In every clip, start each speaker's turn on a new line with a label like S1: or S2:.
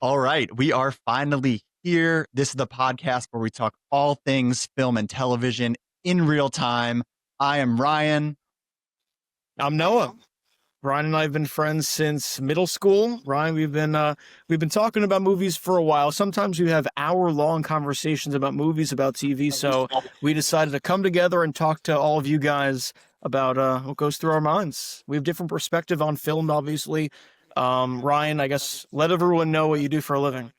S1: All right, we are finally here. This is the podcast where we talk all things film and television in real time. I am Ryan.
S2: I'm Noah. Ryan and I have been friends since middle school. Ryan, we've been talking about movies for a while. Sometimes we have hour-long conversations about movies, about TV. So we decided to come together and talk to all of you guys about what goes through our minds. We have different perspective on film, obviously. Ryan, I guess let everyone know what you do for a living.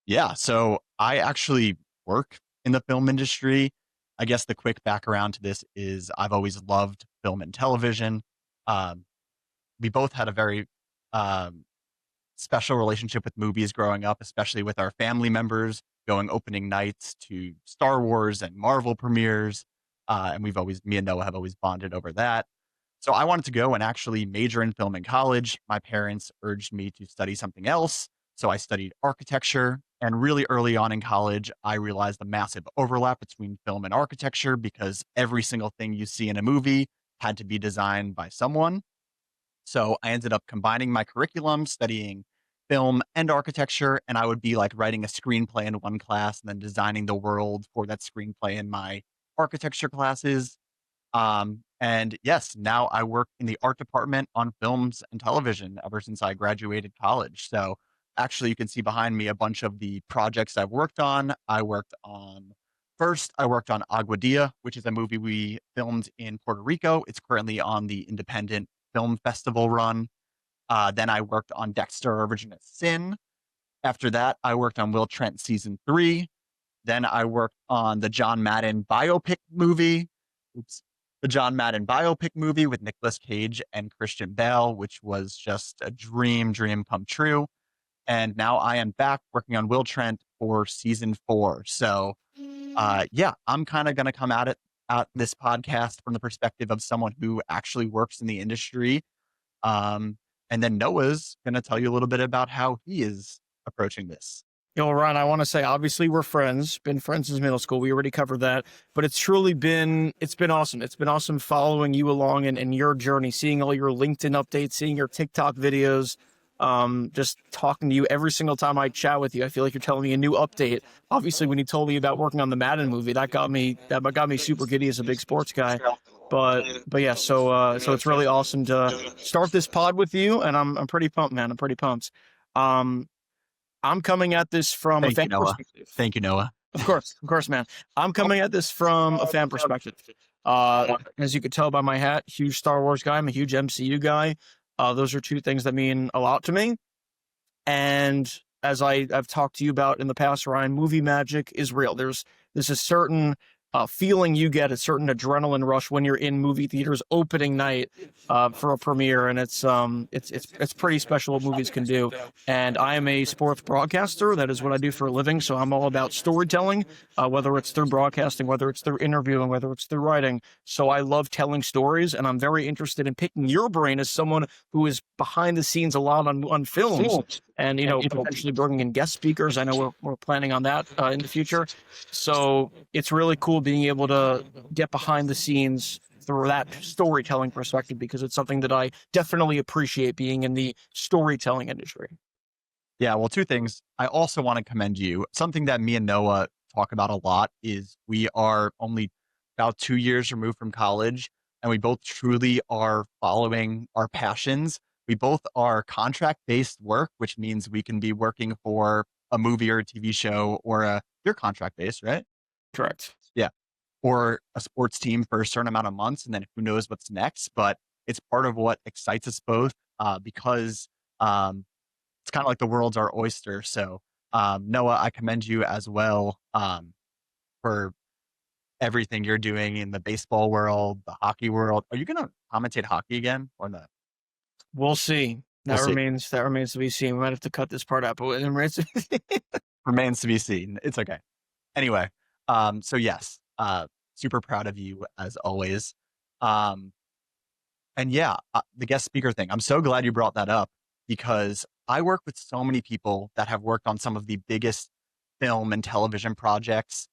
S1: Yeah, so I actually work in the film industry. I guess the quick background to this is I've always loved film and television. Um, we both had a very um, special relationship with movies growing up, especially with our family members going opening nights to Star Wars and Marvel premieres. And me and Noah have always bonded over that. So I wanted to go and actually major in film in college. My parents urged me to study something else. So I studied architecture. And really early on in college, I realized the massive overlap between film and architecture because every single thing you see in a movie had to be designed by someone. So I ended up combining my curriculum, studying film and architecture, and I would be like writing a screenplay in one class and then designing the world for that screenplay in my architecture classes. And yes, now I work in the art department on films and television ever since I graduated college. So actually, you can see behind me a bunch of the projects I've worked on. I worked on Aguadilla, which is a movie we filmed in Puerto Rico. It's currently on the Independent Film Festival run. Then I worked on Dexter Origin of Sin. After that, I worked on Will Trent season 3. Then I worked on the John Madden biopic movie. Oops. The John Madden biopic movie with Nicolas Cage and Christian Bale, which was just a dream come true. And now I am back working on Will Trent for season 4. So yeah, I'm kind of going to come at this podcast from the perspective of someone who actually works in the industry. And then Noah's going to tell you a little bit about how he is approaching this.
S2: Ryan, I want to say, obviously we're friends, been friends since middle school. We already covered that, but it's been awesome. It's been awesome following you along and your journey, seeing all your LinkedIn updates, seeing your TikTok videos, just talking to you every single time I chat with you. I feel like you're telling me a new update. Obviously, when you told me about working on the Madden movie, that got me super giddy as a big sports guy. But yeah, so it's really awesome to start this pod with you, and I'm pretty pumped, man. I'm pretty pumped. Um, I'm coming at this from a
S1: Thank you,
S2: fan
S1: Noah.
S2: perspective.
S1: Thank you, Noah.
S2: Of course, man. I'm coming at this from a fan perspective. As you could tell by my hat, huge Star Wars guy. I'm a huge MCU guy. Those are two things that mean a lot to me. And as I've talked to you about in the past, Ryan, movie magic is real. There's a certain feeling you get, a certain adrenaline rush when you're in movie theaters opening night for a premiere, and it's pretty special what movies can do. And I am a sports broadcaster. That is what I do for a living. So I'm all about storytelling, whether it's through broadcasting, whether it's through interviewing, whether it's through writing. So I love telling stories, and I'm very interested in picking your brain as someone who is behind the scenes a lot on films. And potentially bringing in guest speakers. I know we're planning on that in the future. So it's really cool being able to get behind the scenes through that storytelling perspective, because it's something that I definitely appreciate, being in the storytelling industry.
S1: Yeah, well, two things. I also want to commend you. Something that me and Noah talk about a lot is we are only about 2 years removed from college, and we both truly are following our passions. We both are contract-based work, which means we can be working for a movie or a TV show you're contract-based, right?
S2: Correct.
S1: Yeah. Or a sports team for a certain amount of months, and then who knows what's next. But it's part of what excites us both because it's kind of like the world's our oyster. So Noah, I commend you as well for everything you're doing in the baseball world, the hockey world. Are you going to commentate hockey again or not?
S2: We'll see.
S1: We'll see.
S2: That remains to be seen. We might have to cut this part out, but it remains
S1: Remains to be seen. It's okay. Anyway, so yes, super proud of you as always. And yeah, the guest speaker thing. I'm so glad you brought that up because I work with so many people that have worked on some of the biggest film and television projects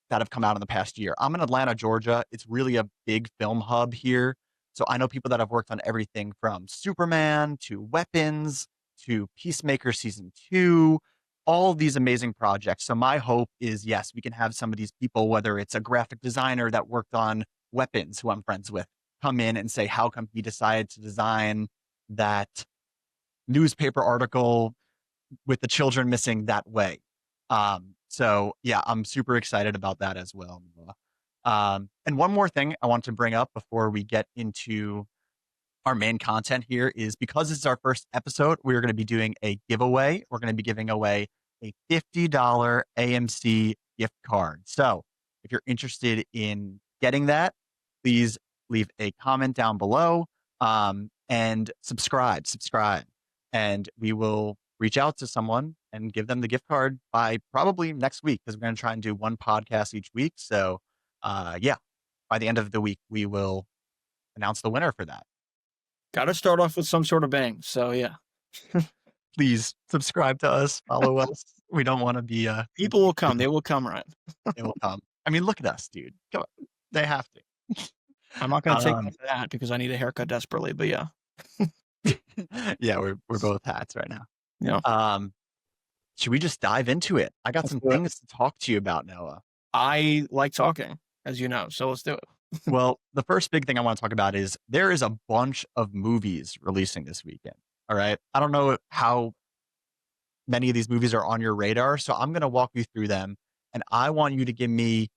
S1: that have come out in the past year. I'm in Atlanta, Georgia. It's really a big film hub here. So I know people that have worked on everything from Superman to Weapons to Peacemaker Season 2, all these amazing projects. So my hope is, yes, we can have some of these people, whether it's a graphic designer that worked on Weapons, who I'm friends with, come in and say, how come he decided to design that newspaper article with the children missing that way? So yeah, I'm super excited about that as well. And one more thing I want to bring up before we get into our main content here is, because this is our first episode, we're going to be doing a giveaway. We're going to be giving away a $50 AMC gift card. So if you're interested in getting that, please leave a comment down below, and subscribe. And we will reach out to someone and give them the gift card by probably next week, because we're going to try and do one podcast each week. So yeah, by the end of the week, we will announce the winner for that.
S2: Got to start off with some sort of bang. So yeah,
S1: Please subscribe to us, follow us. We don't want to be
S2: people will come. They will come, right?
S1: they will come. I mean, look at us, dude. Come on. They have to.
S2: I'm not going to take that because I need a haircut desperately. But yeah,
S1: yeah, we're both hats right now.
S2: Yeah.
S1: Should we just dive into it? I got
S2: Let's
S1: some
S2: do it.
S1: things to talk to you about, Noah.
S2: I like talking, as you know, so let's do it.
S1: Well, the first big thing I want to talk about is there is a bunch of movies releasing this weekend. All right. I don't know how many of these movies are on your radar, so I'm going to walk you through them, and I want you to give me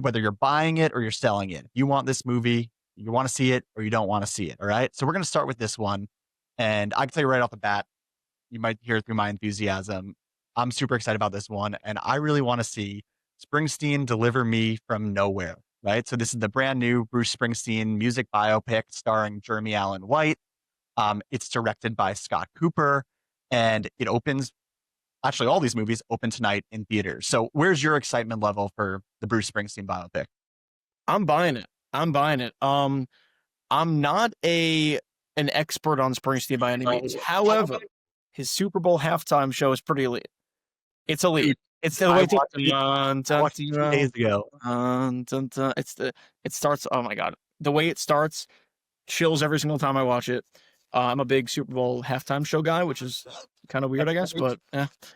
S1: whether you're buying it or you're selling it. If you want this movie, you want to see it, or you don't want to see it. All right. So we're going to start with this one. And I can tell you right off the bat, you might hear through my enthusiasm, I'm super excited about this one. And I really want to see Springsteen Deliver Me from Nowhere. Right. So this is the brand new Bruce Springsteen music biopic starring Jeremy Allen White. It's directed by Scott Cooper, and it opens. Actually, all these movies open tonight in theaters. So where's your excitement level for the Bruce Springsteen biopic?
S2: I'm buying it. I'm not an expert on Springsteen by any means. However, his Super Bowl halftime show is pretty elite. It's elite. It's the way
S1: I watched it 2 days ago.
S2: It starts. Oh my god, the way it starts chills every single time I watch it. I'm a big Super Bowl halftime show guy, which is kind of weird, I guess, but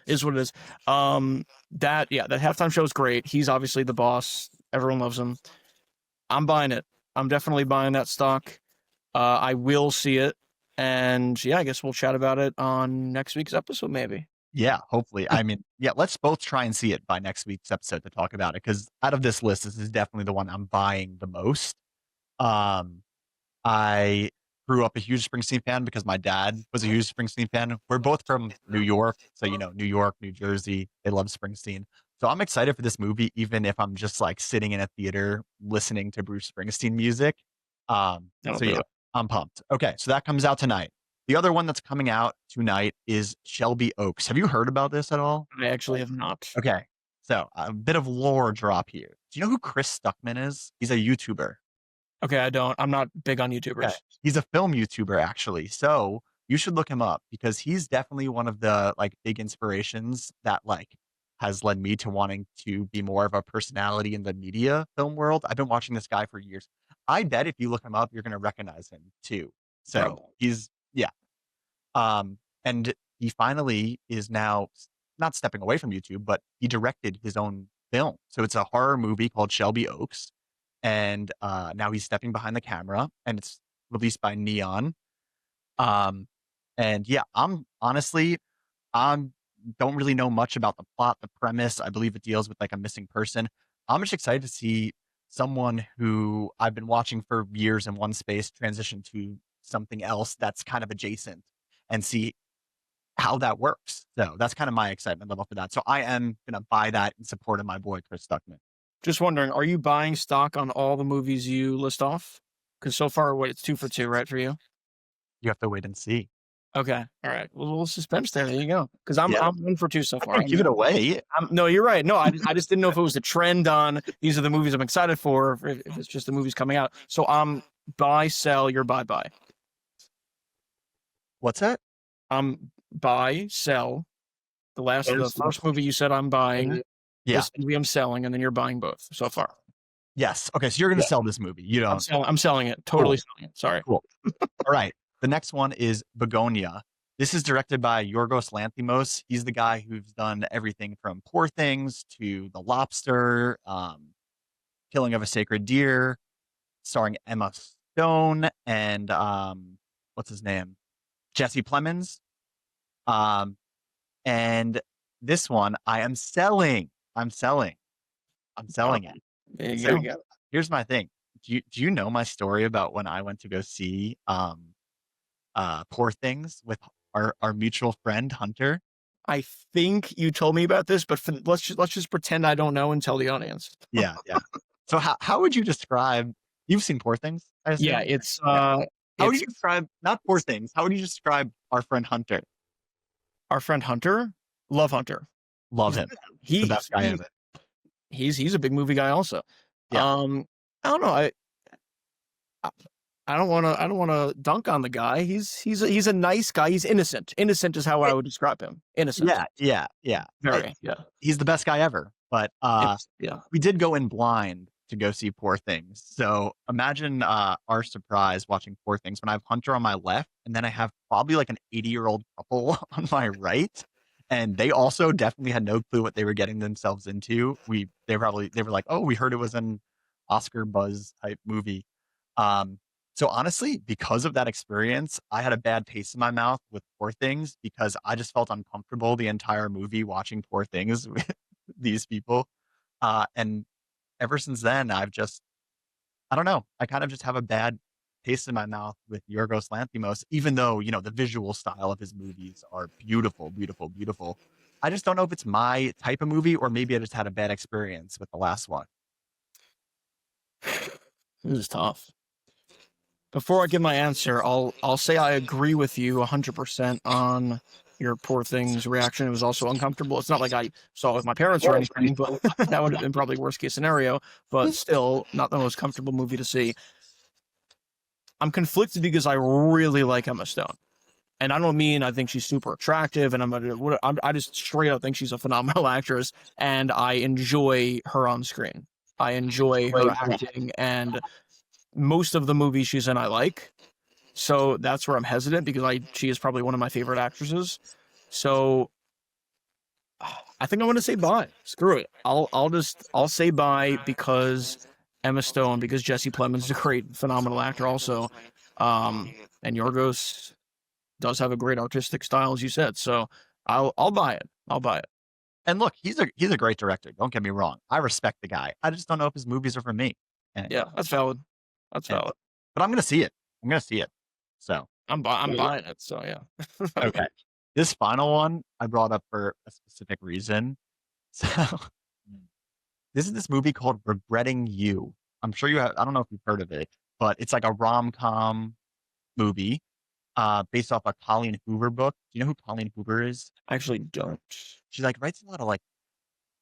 S2: is what it is. That halftime show is great. He's obviously the boss. Everyone loves him. I'm buying it. I'm definitely buying that stock. I will see it, and yeah, I guess we'll chat about it on next week's episode, maybe.
S1: Yeah, hopefully. I mean, yeah, let's both try and see it by next week's episode to talk about it, because out of this list, this is definitely the one I'm buying the most. I grew up a huge Springsteen fan because my dad was a huge Springsteen fan. We're both from New York, so New York, New Jersey, they love Springsteen. So I'm excited for this movie, even if I'm just like sitting in a theater listening to Bruce Springsteen music. So yeah, I'm pumped. Okay, so that comes out tonight. The other one that's coming out tonight is Shelby Oaks. Have you heard about this at all?
S2: I actually have not.
S1: Okay, so a bit of lore drop here. Do you know who Chris Stuckman is? He's a YouTuber.
S2: Okay, I don't. I'm not big on YouTubers.
S1: Okay. He's a film YouTuber, actually. So you should look him up, because he's definitely one of the like big inspirations that like has led me to wanting to be more of a personality in the media film world. I've been watching this guy for years. I bet if you look him up, you're going to recognize him too. So he's, yeah. And he finally is now not stepping away from YouTube, but he directed his own film. So it's a horror movie called Shelby Oaks. And now he's stepping behind the camera, and it's released by Neon. And yeah, I'm honestly, don't really know much about the plot, the premise. I believe it deals with like a missing person. I'm just excited to see someone who I've been watching for years in one space transition to something else that's kind of adjacent, and see how that works. So that's kind of my excitement level for that. So I am going to buy that in support of my boy, Chris Stuckman.
S2: Just wondering, are you buying stock on all the movies you list off? Because so far, it's 2 for 2, right, for you?
S1: You have to wait and see.
S2: Okay. All right. Well, a little suspense there. There you go. Because I'm 1 for 2 so far.
S1: Give it away.
S2: No, you're right. No, I just didn't know if it was a trend on these are the movies I'm excited for, or if it's just the movies coming out. So I'm buy, sell, you're buy.
S1: What's that?
S2: Buy, sell. The first movie you said I'm buying.
S1: Yeah.
S2: This movie I'm selling, and then you're buying both so far.
S1: Yes. Okay. So you're going to sell this movie. You don't.
S2: I'm selling it. Totally selling it. Sorry.
S1: Cool. All right. The next one is Begonia. This is directed by Yorgos Lanthimos. He's the guy who's done everything from Poor Things to The Lobster, Killing of a Sacred Deer, starring Emma Stone and what's his name? Jesse Plemons. Um, and this one I am selling. I'm selling. I'm
S2: Oh,
S1: selling it.
S2: there you
S1: So
S2: go.
S1: here's my thing. Do you know my story about when I went to go see Poor Things with our mutual friend Hunter?
S2: I think you told me about this, but let's just pretend I don't know and tell the audience.
S1: Yeah, yeah. So how would you describe you've seen Poor Things, I
S2: Yeah,
S1: assume?
S2: it's
S1: Yeah. How would
S2: it's
S1: you describe not Poor Things, how would you describe our friend Hunter?
S2: our friend Hunter. Love Hunter.
S1: Love
S2: He's
S1: him. The
S2: he
S1: best guy ever.
S2: he's a big movie guy also.
S1: Yeah.
S2: I don't know. I I don't want to dunk on the guy. He's a nice guy. He's innocent. Innocent is how I
S1: It,
S2: would describe him. Innocent.
S1: yeah, yeah, yeah.
S2: Very. Yeah.
S1: He's the best guy ever. But
S2: Yeah.
S1: we did go in blind to go see Poor Things. So imagine our surprise watching Poor Things when I have Hunter on my left, and then I have probably like an 80-year-old couple on my right. And they also definitely had no clue what they were getting themselves into. They were like, oh, we heard it was an Oscar buzz type movie. Um, so honestly, because of that experience, I had a bad taste in my mouth with Poor Things because I just felt uncomfortable the entire movie watching Poor Things with these people. And ever since then, I don't know, I kind of just have a bad taste in my mouth with Yorgos Lanthimos, even though, the visual style of his movies are beautiful, beautiful, beautiful. I just don't know if it's my type of movie or maybe I just had a bad experience with the last one.
S2: This is tough. Before I give my answer, I'll say I agree with you 100% on your Poor Things reaction. It was also uncomfortable. It's not like I saw it with my parents or anything, but that would have been probably worst case scenario. But still, not the most comfortable movie to see. I'm conflicted because I really like Emma Stone, and I don't mean I think she's super attractive, and I just straight up think she's a phenomenal actress, and I enjoy her on screen. I enjoy her acting, and most of the movies she's in I like. So that's where I'm hesitant because she is probably one of my favorite actresses. So I think I'm gonna say bye. Screw it. I'll say bye because Emma Stone, because Jesse Plemons is a great, phenomenal actor also. And Yorgos does have a great artistic style, as you said. So I'll buy it. I'll buy it.
S1: And look, he's a great director. Don't get me wrong. I respect the guy. I just don't know if his movies are for me. And,
S2: Yeah, that's valid. That's
S1: and
S2: valid.
S1: but I'm gonna see it. I'm gonna see it. So
S2: I'm buying it. So yeah.
S1: okay. This final one I brought up for a specific reason. So this is this movie called Regretting You. I'm sure you have I don't know if you've heard of it, but it's like a rom-com movie based off a Colleen Hoover book. Do you know who Colleen Hoover is?
S2: I actually don't.
S1: She like writes a lot of like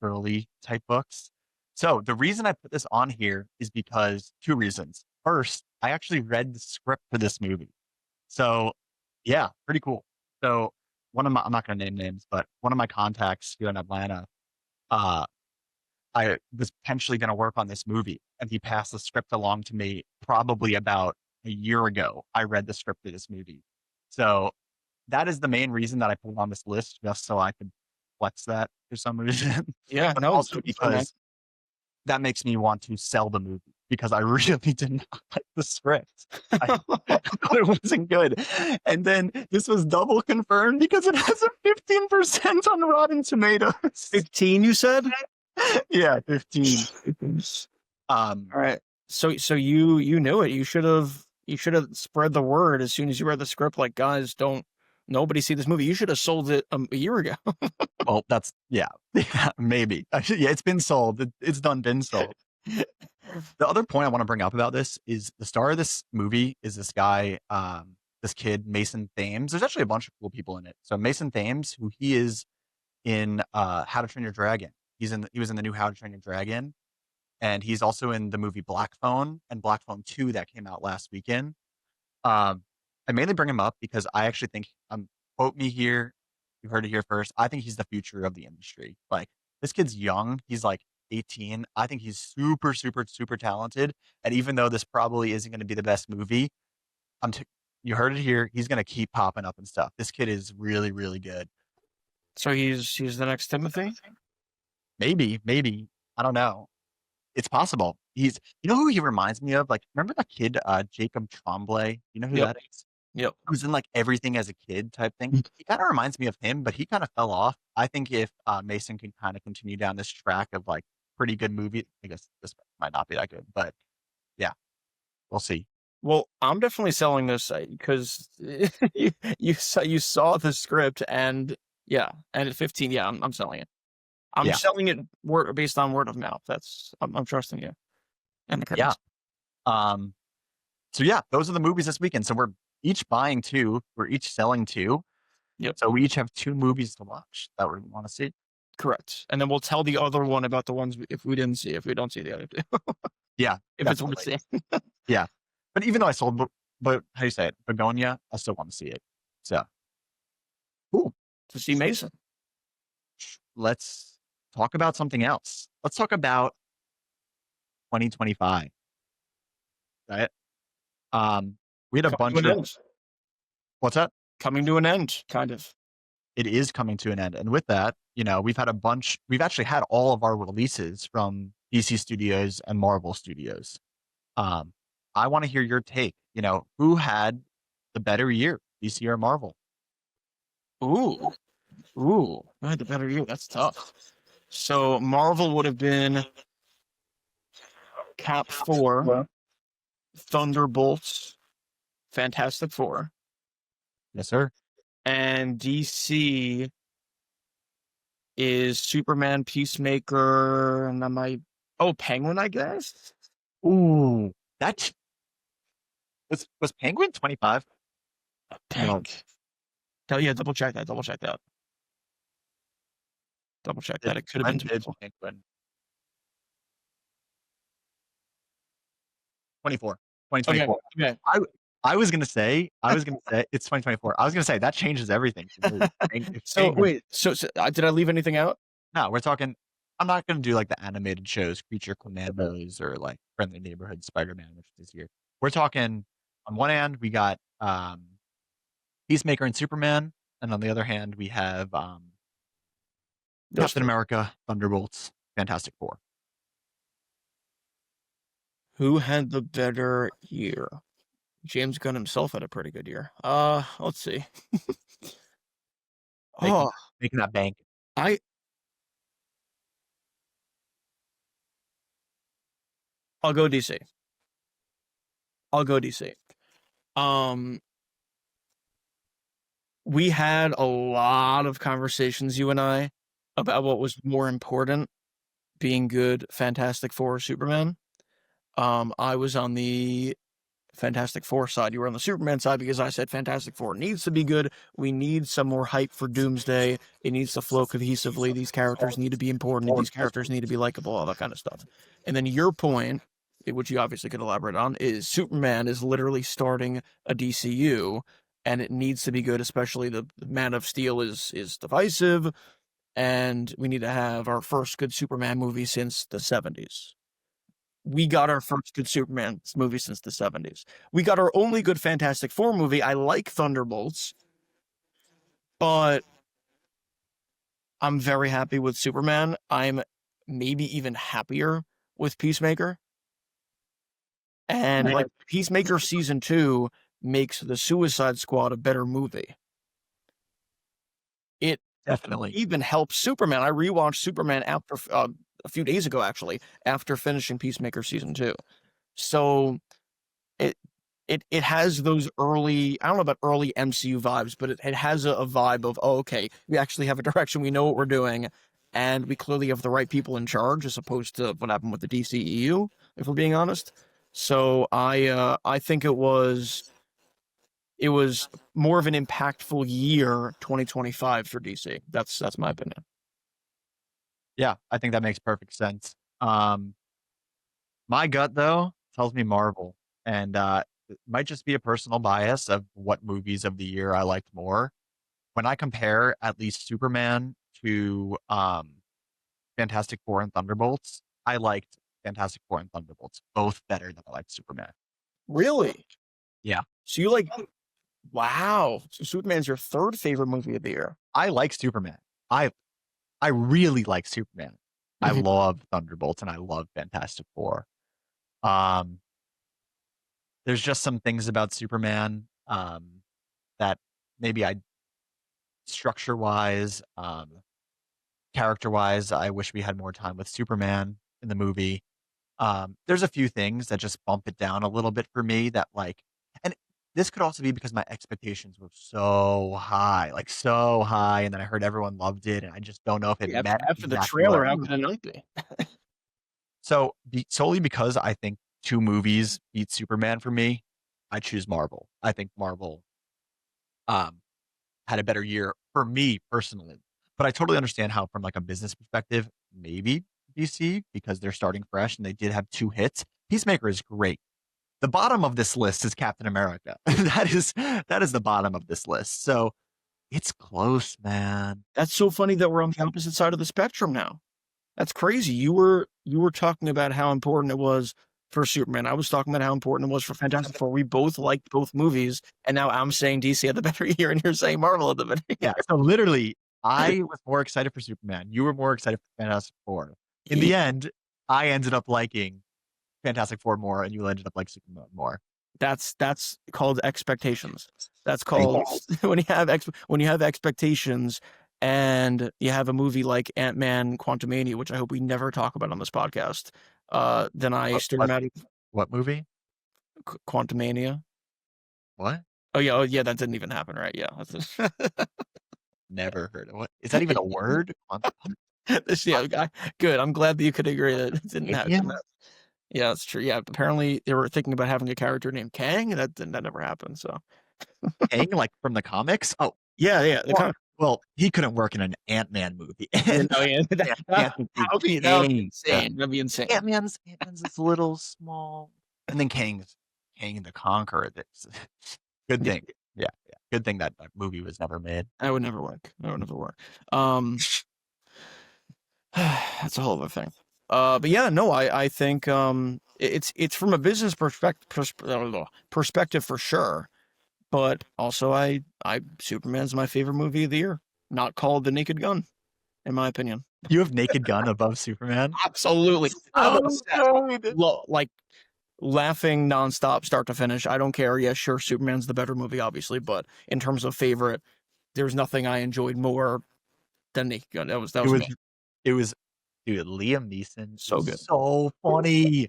S1: girly type books. So the reason I put this on here is because two reasons. First, I actually read the script for this movie. So yeah, pretty cool. So I'm not going to name names, but one of my contacts here in Atlanta, uh, I was potentially going to work on this movie, and he passed the script along to me probably about a year ago. I read the script of this movie, so that is the main reason that I put it on this list, just so I could flex that for some reason,
S2: Yeah,
S1: but
S2: no,
S1: also
S2: so man.
S1: because that makes me want to sell the movie because I really did not like the script. I, I thought it wasn't good. And then this was double confirmed because it has a 15% on Rotten Tomatoes.
S2: 15, you said?
S1: Yeah, 15. Um,
S2: All right. So you knew it. You should have spread the word as soon as you read the script. Like, guys, don't nobody see this movie. You should have sold it a year ago.
S1: well, that's yeah, yeah, maybe. Yeah, it's been sold. It's done been sold. The other point I want to bring up about this is the star of this movie is this guy, this kid, Mason Thames. There's actually a bunch of cool people in it. So Mason Thames, who he is in How to Train Your Dragon. He was in the new How to Train Your Dragon, and he's also in the movie Black Phone and Black Phone 2 that came out last weekend. Um, I mainly bring him up because I actually think, quote me here, you heard it here first. I think he's the future of the industry. Like this kid's young, he's like 18. I think he's super, super, super talented. And even though this probably isn't going to be the best movie, I'm t- You heard it here. He's gonna keep popping up and stuff. This kid is really, really good.
S2: So he's the next Timothy?
S1: Maybe. I don't know. It's possible. You know who he reminds me of? Like, remember that kid, Jacob Tremblay? You know who
S2: Yep.
S1: that is?
S2: Yep.
S1: Who's in like everything as a kid type thing. He kind of reminds me of him, but he kind of fell off. I think if Mason can kind of continue down this track of like pretty good movie, I guess this might not be that good, but yeah, we'll see.
S2: Well, I'm definitely selling this because you saw the script and yeah, and at 15, yeah, I'm selling it. I'm
S1: Yeah,
S2: selling it based on word of mouth. I'm trusting you and the
S1: yeah.
S2: critics.
S1: Um, so yeah, those are the movies this weekend. So we're each buying two, we're each selling two.
S2: Yep,
S1: So we each have two movies to watch that we want to see.
S2: correct. And then we'll tell the other one about the ones if we didn't see, if we don't see the other two,
S1: Yeah,
S2: if it's worth
S1: definitely.
S2: seeing.
S1: Yeah. But even though I sold, but how do you say it? Begonia, I still want to see it. So cool.
S2: To see Mason.
S1: Let's talk about something else. Let's talk about 2025. Right? We had a
S2: Coming to
S1: bunch
S2: an
S1: of
S2: end.
S1: what's that?
S2: Coming to an end, kind of.
S1: It is coming to an end. And with that, we've actually had all of our releases from DC Studios and Marvel Studios. Um, I want to hear your take. Who had the better year, DC or Marvel?
S2: Ooh, I had the better year. That's tough. So Marvel would have been Cap 4, Thunderbolts, Fantastic Four,
S1: Yes, sir.
S2: and DC is Superman, Peacemaker, and Penguin, I guess.
S1: Ooh, that was Penguin 25.
S2: Dang. Yeah, double check that. Double check that. Double check that. It could have
S1: When
S2: been
S1: did
S2: 24.
S1: Penguin? 24.
S2: Okay.
S1: 2024.
S2: Okay.
S1: I was gonna say it's 2024. I was gonna say that changes everything for me. If
S2: So
S1: Penguin,
S2: wait. So did I leave anything out?
S1: no, we're talking. I'm not gonna do like the animated shows, Creature Commandos, or like Friendly Neighborhood Spider-Man, which is this year. We're talking. On one hand, we got Peacemaker and Superman, and on the other hand, we have
S2: Those
S1: Captain
S2: three.
S1: America, Thunderbolts, Fantastic Four.
S2: Who had the better year? James Gunn himself had a pretty good year. Let's see.
S1: Making
S2: Oh,
S1: making that bank.
S2: I I'll go DC. I'll go DC. Um, we had a lot of conversations, you and I, about what was more important, being good, Fantastic Four, Superman. I was on the Fantastic Four side. You were on the Superman side because I said Fantastic Four needs to be good. We need some more hype for Doomsday. It needs to flow cohesively. These characters need to be important. These characters need to be likable, all that kind of stuff. And then your point, which you obviously could elaborate on, is Superman is literally starting a DCU and it needs to be good, especially the Man of Steel is divisive, and we need to have our first good Superman movie since the 70s. We got our first good Superman movie since the 70s. We got our only good Fantastic Four movie. I like Thunderbolts, but I'm very happy with Superman. I'm maybe even happier with Peacemaker. And like Peacemaker season 2 makes the Suicide Squad a better movie. It
S1: Definitely.
S2: even helps Superman. I rewatched Superman after a few days ago, actually, after finishing Peacemaker season 2. So it it has those early, I don't know about early MCU vibes, but it has a vibe of, oh, okay, we actually have a direction, we know what we're doing, and we clearly have the right people in charge, as opposed to what happened with the DCEU, if we're being honest. So I think it was more of an impactful year, 2025 for DC. That's my opinion.
S1: Yeah, I think that makes perfect sense. My gut though tells me Marvel, and it might just be a personal bias of what movies of the year I liked more. When I compare at least Superman to Fantastic Four and Thunderbolts, I liked Fantastic Four and Thunderbolts both better than I liked Superman.
S2: Really?
S1: Yeah,
S2: So you like Wow. So Superman's your third favorite movie of the year.
S1: I like Superman. I I really like Superman. I
S2: Mhm.
S1: love Thunderbolts and I love Fantastic Four. Um, there's just some things about Superman that maybe I structure wise, character wise, I wish we had more time with Superman in the movie. There's a few things that just bump it down a little bit for me that like, and this could also be because my expectations were so high, like so high, and then I heard everyone loved it, and I just don't know if it
S2: Yeah,
S1: met
S2: after the
S1: exactly what I
S2: trailer, how could
S1: wanted.
S2: it not be?
S1: So solely because I think two movies beat Superman for me, I choose Marvel. I think Marvel um, had a better year for me personally, but I totally understand how, from like a business perspective, maybe DC because they're starting fresh and they did have two hits. Peacemaker is great. The bottom of this list is Captain America. That is the bottom of this list. So it's close, man.
S2: That's so funny that we're on the opposite side of the spectrum now. That's crazy. You were talking about how important it was for Superman. I was talking about how important it was for Fantastic Four. We both liked both movies, and now I'm saying DC had the better year, and you're saying Marvel had the better year.
S1: Yeah. So literally, I was more excited for Superman. You were more excited for Fantastic Four. In the end, I ended up liking Fantastic Four more, and you ended up like Superman more.
S2: That's called expectations. That's
S1: Thank
S2: called
S1: you.
S2: when you have expectations, and you have a movie like Ant-Man Quantumania, which I hope we never talk about on this podcast. Then I
S1: What,
S2: storm
S1: what,
S2: out of
S1: what movie?
S2: Quantumania.
S1: What?
S2: Oh yeah, that didn't even happen, right? Yeah.
S1: Never heard of what? Is that even a word?
S2: Yeah, good. I'm glad that you could agree that it didn't happen.
S1: Aliens?
S2: Yeah, that's true. Yeah, apparently they were thinking about having a character named Kang, and that never happened. So
S1: Kang, like from the comics? Oh,
S2: yeah, the
S1: well,
S2: kind
S1: well, he couldn't work in an Ant-Man movie.
S2: yeah,
S1: And
S2: no, yeah,
S1: yeah, can't
S2: that would be
S1: Kang.
S2: insane. That'd be insane.
S1: Ant-Man's this little small, and then Kang the Conqueror. That's good
S2: Yeah,
S1: thing. Yeah, yeah, good thing that movie was never made.
S2: that would never work. That would never work. Um, that's a whole other thing. But yeah, no, I think it's from a business perspective for sure. But also, I Superman's my favorite movie of the year. Not called The Naked Gun, in my opinion.
S1: You have Naked Gun above Superman.
S2: Absolutely, I'm
S1: So
S2: obsessed.
S1: good.
S2: Like laughing nonstop, start to finish. I don't care. Yeah, sure, Superman's the better movie, obviously, but in terms of favorite, there's nothing I enjoyed more than Naked Gun. That
S1: It
S2: was
S1: was,
S2: me.
S1: it was, dude. Liam Neeson
S2: So
S1: is
S2: good.
S1: so funny.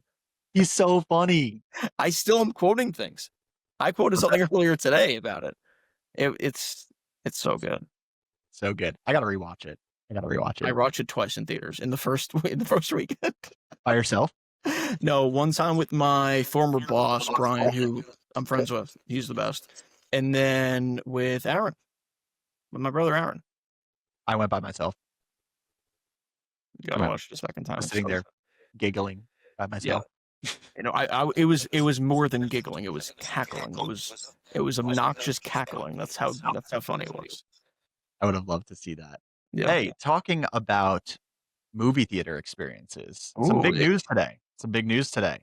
S1: He's so funny.
S2: I still am quoting things. I quoted something earlier today about it. It's so good.
S1: So good. I gotta rewatch it. I gotta rewatch
S2: I
S1: it
S2: watched it twice in theaters in the first weekend.
S1: by yourself.
S2: No, one time with my former boss, Brian, who I'm friends with. He's the best. And then with Aaron, with my brother Aaron.
S1: I went by myself.
S2: You
S1: I
S2: gotta
S1: went.
S2: watch it a second
S1: I
S2: time.
S1: was
S2: It's
S1: sitting
S2: so
S1: there giggling by
S2: yeah.
S1: myself.
S2: You know, it was more than giggling. It was cackling. It was obnoxious cackling. That's how funny it was.
S1: I would have loved to see that.
S2: Yeah.
S1: Hey, talking about movie theater experiences. Some
S2: Ooh,
S1: big news today. Some big news today.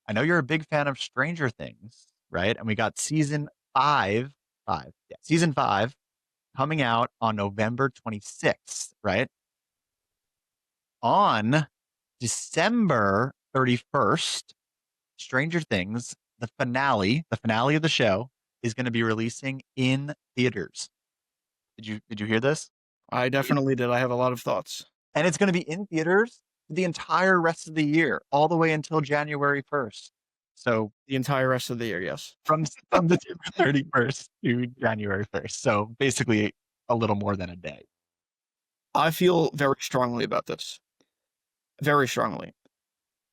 S1: I know you're a big fan of Stranger Things, right? And we got season five coming out on November 26th, right? On December 31st, Stranger Things, the finale of the show is going to be releasing in theaters. Did you hear this?
S2: I definitely did. I have a lot of thoughts.
S1: And it's going to be in theaters the entire rest of the year, all the way until January 1st. So
S2: The entire rest of the year, yes.
S1: from December 31st to January 1st. So basically a little more than a day.
S2: I feel very strongly about this. Very strongly.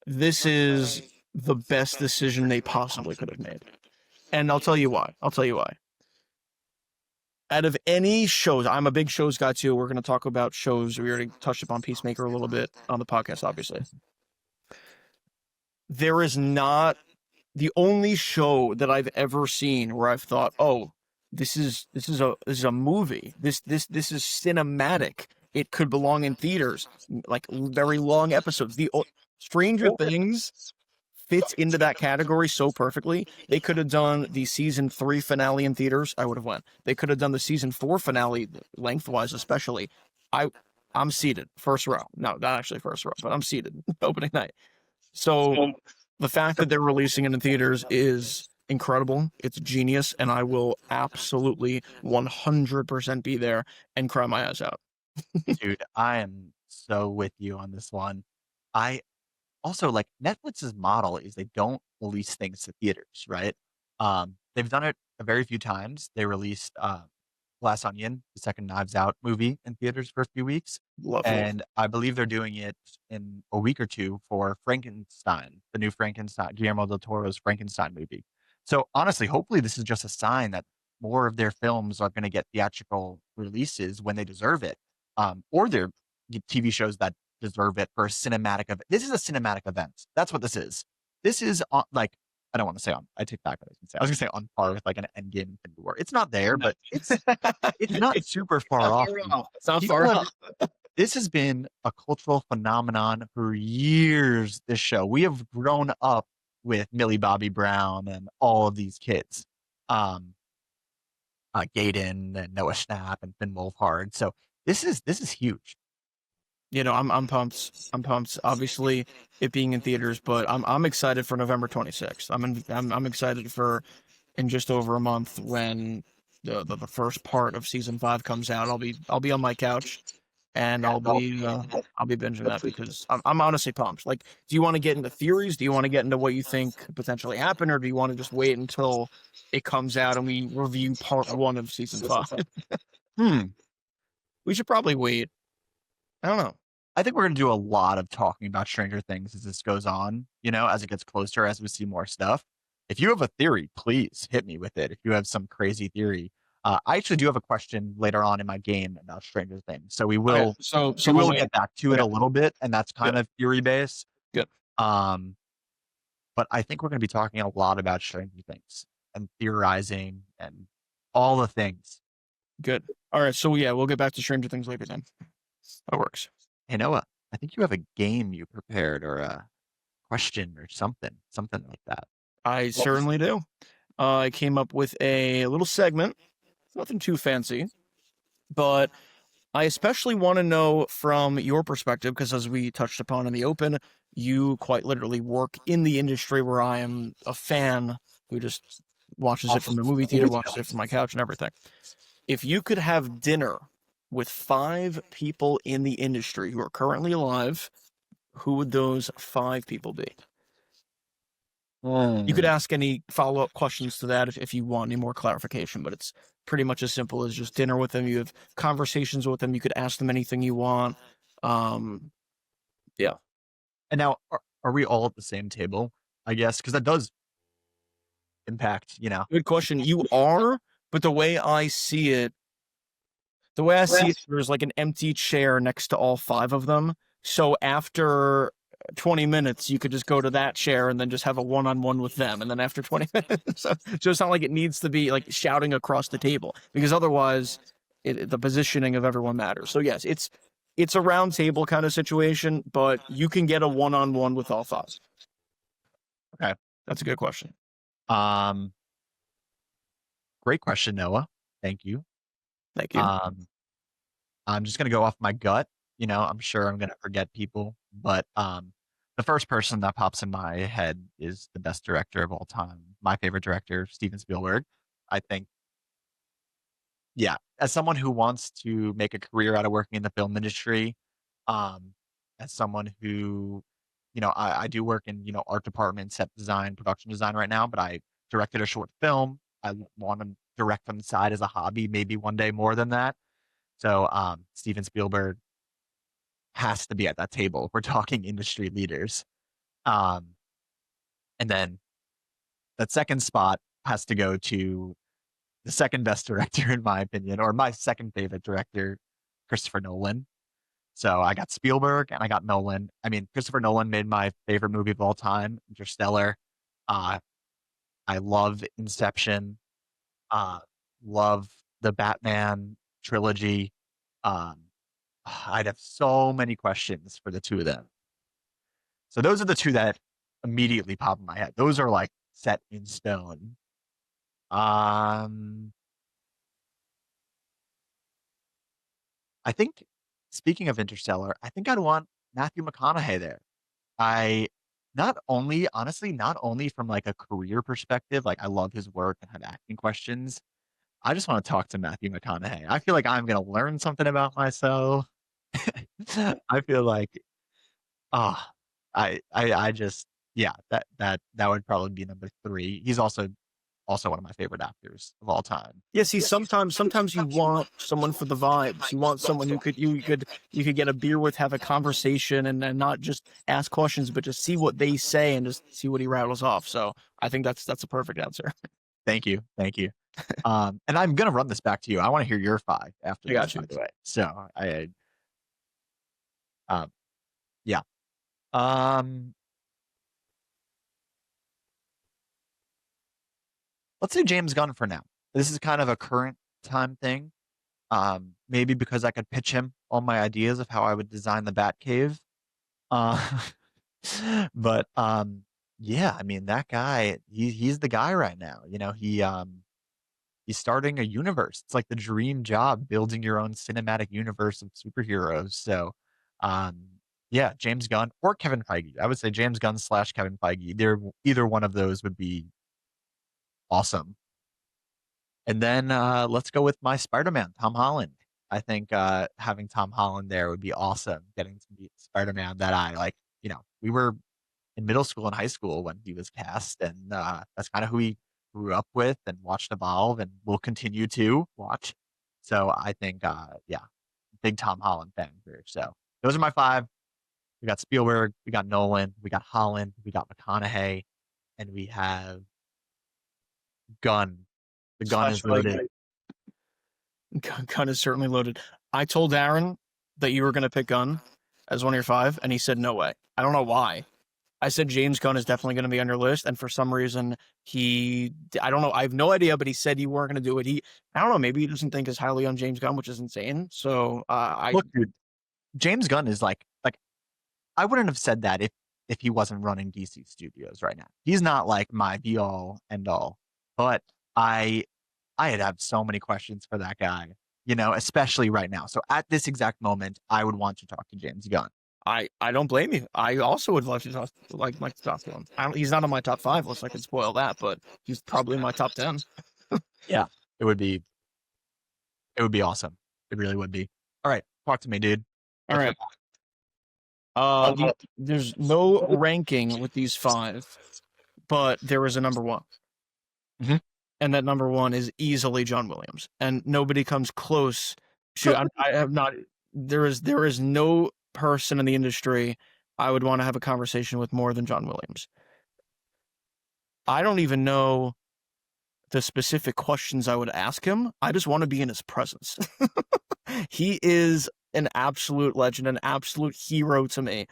S2: This is the best decision they possibly could have made. And I'll tell you why. Out of any shows, I'm a big shows guy too. We're going to talk about shows. We already touched upon Peacemaker a little bit on the podcast, obviously. There is not the only show that I've ever seen where I've thought, "Oh, this is a movie. This is cinematic. It could belong in theaters." Like very long episodes. The Stranger Things fits into that category so perfectly. They could have done the season 3 finale in theaters. I would have went. They could have done the season 4 finale lengthwise, especially. I I'm seated first row. No, not actually first row, but I'm seated opening night. So the fact that they're releasing it in theaters is incredible. It's genius, and I will absolutely 100% be there and cry my eyes out.
S1: Dude, I am so with you on this one. I also like Netflix's model is they don't release things to theaters, right? They've done it a very few times. They released Glass Onion, the second Knives Out movie, in theaters for a few weeks,
S2: Lovely.
S1: and I believe they're doing it in a week or two for Frankenstein, the new Frankenstein, Guillermo del Toro's Frankenstein movie. So honestly, hopefully this is just a sign that more of their films are going to get theatrical releases when they deserve it, or they're TV shows that deserve it for a cinematic event. This is a cinematic event. That's what this is. This is on, like, I don't want to say on. I take back what I was going to say. I was going to say on par with like an Endgame Infinity War. It's not there, but it's not super far off.
S2: It's not
S1: People
S2: far
S1: have,
S2: off.
S1: this has been a cultural phenomenon for years. This show, we have grown up with Millie Bobby Brown and all of these kids, um, Gaten and Noah Schnapp and Finn Wolfhard. So this is huge.
S2: I'm pumped. I'm pumped. Obviously, it being in theaters, but I'm excited for November 26th. I'm excited for in just over a month when the first part of season 5 comes out. I'll be on my couch and I'll be binging that because I'm honestly pumped. Like, do you want to get into theories? Do you want to get into what you think could potentially happen, or do you want to just wait until it comes out and we review part 1 of season 5?
S1: Hmm.
S2: We should probably wait. I don't know.
S1: I think we're going to do a lot of talking about Stranger Things as this goes on, as it gets closer, as we see more stuff. If you have a theory, please hit me with it. If you have some crazy theory, I actually do have a question later on in my game about Stranger Things. So we
S2: Okay,
S1: will,
S2: so
S1: we
S2: we'll
S1: will
S2: wait.
S1: get back to it
S2: Okay.
S1: a little bit, and that's kind
S2: Good.
S1: of theory based.
S2: Good.
S1: Um, but I think we're going to be talking a lot about Stranger Things and theorizing and all the things.
S2: Good. All right. So yeah, we'll get back to Stranger Things later then. That works.
S1: Hey Noah, I think you have a game you prepared or a question or something like that.
S2: I certainly do. I came up with a little segment. Nothing too fancy, but I especially want to know from your perspective, because as we touched upon in the open, you quite literally work in the industry where I am a fan who just watches it from the movie theater, watches it from my couch and everything. If you could have dinner with 5 people in the industry who are currently alive, who would those 5 people be? You could ask any follow-up questions to that if you want any more clarification, but it's pretty much as simple as just dinner with them. You have conversations with them. You could ask them anything you want. Yeah.
S1: And now, are we all at the same table? I guess because that does impact.
S2: Good question. You are, but the way I see it, there's like an empty chair next to all 5 of them. So after 20 minutes, you could just go to that chair and then just have a one-on-one with them. And then after 20 minutes, so it's not like it needs to be like shouting across the table, because otherwise the positioning of everyone matters. So yes, it's a round table kind of situation, but you can get a one-on-one with all 5.
S1: Okay.
S2: That's a good question.
S1: Great question, Noah. Thank you.
S2: Thank you.
S1: I'm just gonna go off my gut. I'm sure I'm gonna forget people, but the first person that pops in my head is the best director of all time, my favorite director, Steven Spielberg. I think, yeah, as someone who wants to make a career out of working in the film industry, um, as someone who, I do work in, art department, set design, production design right now, but I directed a short film. I want to direct on the side as a hobby, maybe one day more than that. So Steven Spielberg has to be at that table. We're talking industry leaders. Um, and then that second spot has to go to the second best director, in my opinion, or my second favorite director, Christopher Nolan. So I got Spielberg and I got Nolan. I mean, Christopher Nolan made my favorite movie of all time, Interstellar. Uh, I love Inception. Uh, love the Batman trilogy. Um, I'd have so many questions for the two of them. So those are the two that immediately pop in my head. Those are like set in stone. Um, I think speaking of Interstellar, I think I'd want Matthew McConaughey there. I not only honestly, not only from like a career perspective, like I love his work and have acting questions. I just want to talk to Matthew McConaughey. I feel like I'm gonna learn something about myself. I feel like ah, I just yeah, that would probably be number three. He's also one of my favorite actors of all time.
S2: Yeah, see, sometimes you want someone for the vibes. You want someone who you could get a beer with, have a conversation, and not just ask questions, but just see what they say and just see what he rattles off. So I think that's a perfect answer.
S1: Thank you, thank you. And I'm gonna run this back to you. I want to hear your five after
S2: I
S1: this,
S2: got
S1: by
S2: you.
S1: the way. So um, yeah. Um, let's say James Gunn for now. This is kind of a current time thing. Maybe because I could pitch him all my ideas of how I would design the Batcave. Uh, but yeah, I mean that guy, he's the guy right now. You know, he's starting a universe. It's like the dream job, building your own cinematic universe of superheroes. So, um, yeah, James Gunn or Kevin Feige. I would say James Gunn slash Kevin Feige. Either one of those would be awesome. And then let's go with my Spider-Man, Tom Holland. I think having Tom Holland there would be awesome. Getting to meet Spider-Man that I like. You know, we were in middle school and high school when he was cast, and that's kind of who he grew up with and watched evolve, and will continue to watch. So I think, yeah, big Tom Holland fan here. So those are my five. We got Spielberg, we got Nolan, we got Holland, we got McConaughey, and we have Gunn. The gun
S2: Slash
S1: is loaded.
S2: Feige. Gun is certainly loaded. I told Aaron that you were going to pick Gun as one of your five, and he said no way. I don't know why. I said James Gunn is definitely going to be on your list, and for some reason I don't know, I have no idea, but he said you weren't going to do it. I don't know, maybe he doesn't think as highly on James Gunn, which is insane. So
S1: Look, dude, James Gunn is like I wouldn't have said that if he wasn't running DC Studios right now. He's not like my be all end all, but I I'd have so many questions for that guy, you know, especially right now. So at this exact moment, I would want to talk to James Gunn.
S2: I don't blame you. I also would love to talk like Mike to talk to him. He's not on my top five list. I could spoil that, but he's probably in my top 10.
S1: Yeah, it would be awesome. It really would be. All right, talk to me, dude.
S2: All right. There's no ranking with these five, but there is a number one.
S1: Mhm.
S2: And that number one is easily John Williams. And nobody comes close to I have not there is no person in the industry I would want to have a conversation with more than John Williams. I don't even know the specific questions I would ask him. I just want to be in his presence. He is an absolute legend, an absolute hero to me.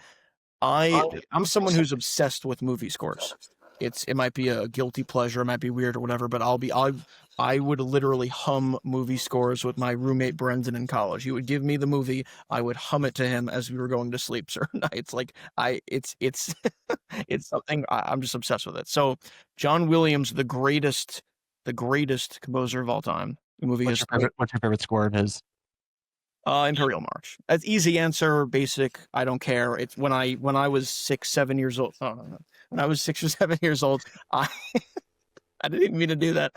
S2: I'm someone who's obsessed with movie scores. It might be a guilty pleasure, it might be weird or whatever, but I would literally hum movie scores with my roommate Brendan in college. He would give me the movie, I would hum it to him as we were going to sleep certain nights. Like it's it's something I'm just obsessed with it. So John Williams, the greatest composer of all time. The movie
S1: What's
S2: is
S1: what's your favorite score of his?
S2: Imperial March. That's easy answer, basic. I don't care. It's when I was 6, 7 years old. Oh, no. When I was 6 or 7 years old, I I didn't even mean to do that.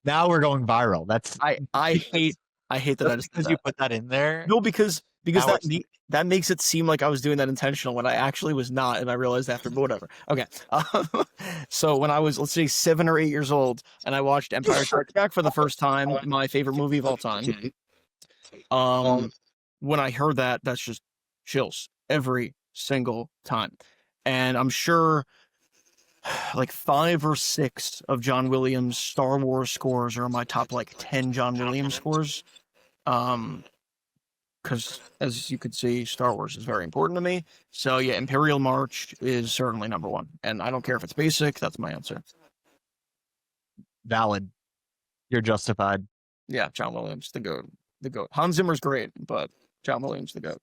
S1: Now we're going viral. That's
S2: I hate that I just did
S1: because
S2: that.
S1: you put that in there.
S2: No, because
S1: Now
S2: that makes it seem like I was doing that intentional when I actually was not, and I realized after. But whatever. Okay. So when I was, let's say, 7 or 8 years old, and I watched Empire Strikes Back for the first time, my favorite movie of all time. When I heard that, that's just chills every single time. And I'm sure like 5 or 6 of John Williams' Star Wars scores are in my top like 10 John Williams scores. Because as you could see, Star Wars is very important to me. So yeah, Imperial March is certainly number one. And I don't care if it's basic, that's my answer.
S1: valid. You're justified.
S2: Yeah, John Williams, the GOAT. The GOAT. Hans Zimmer's great, but John Williams, the GOAT.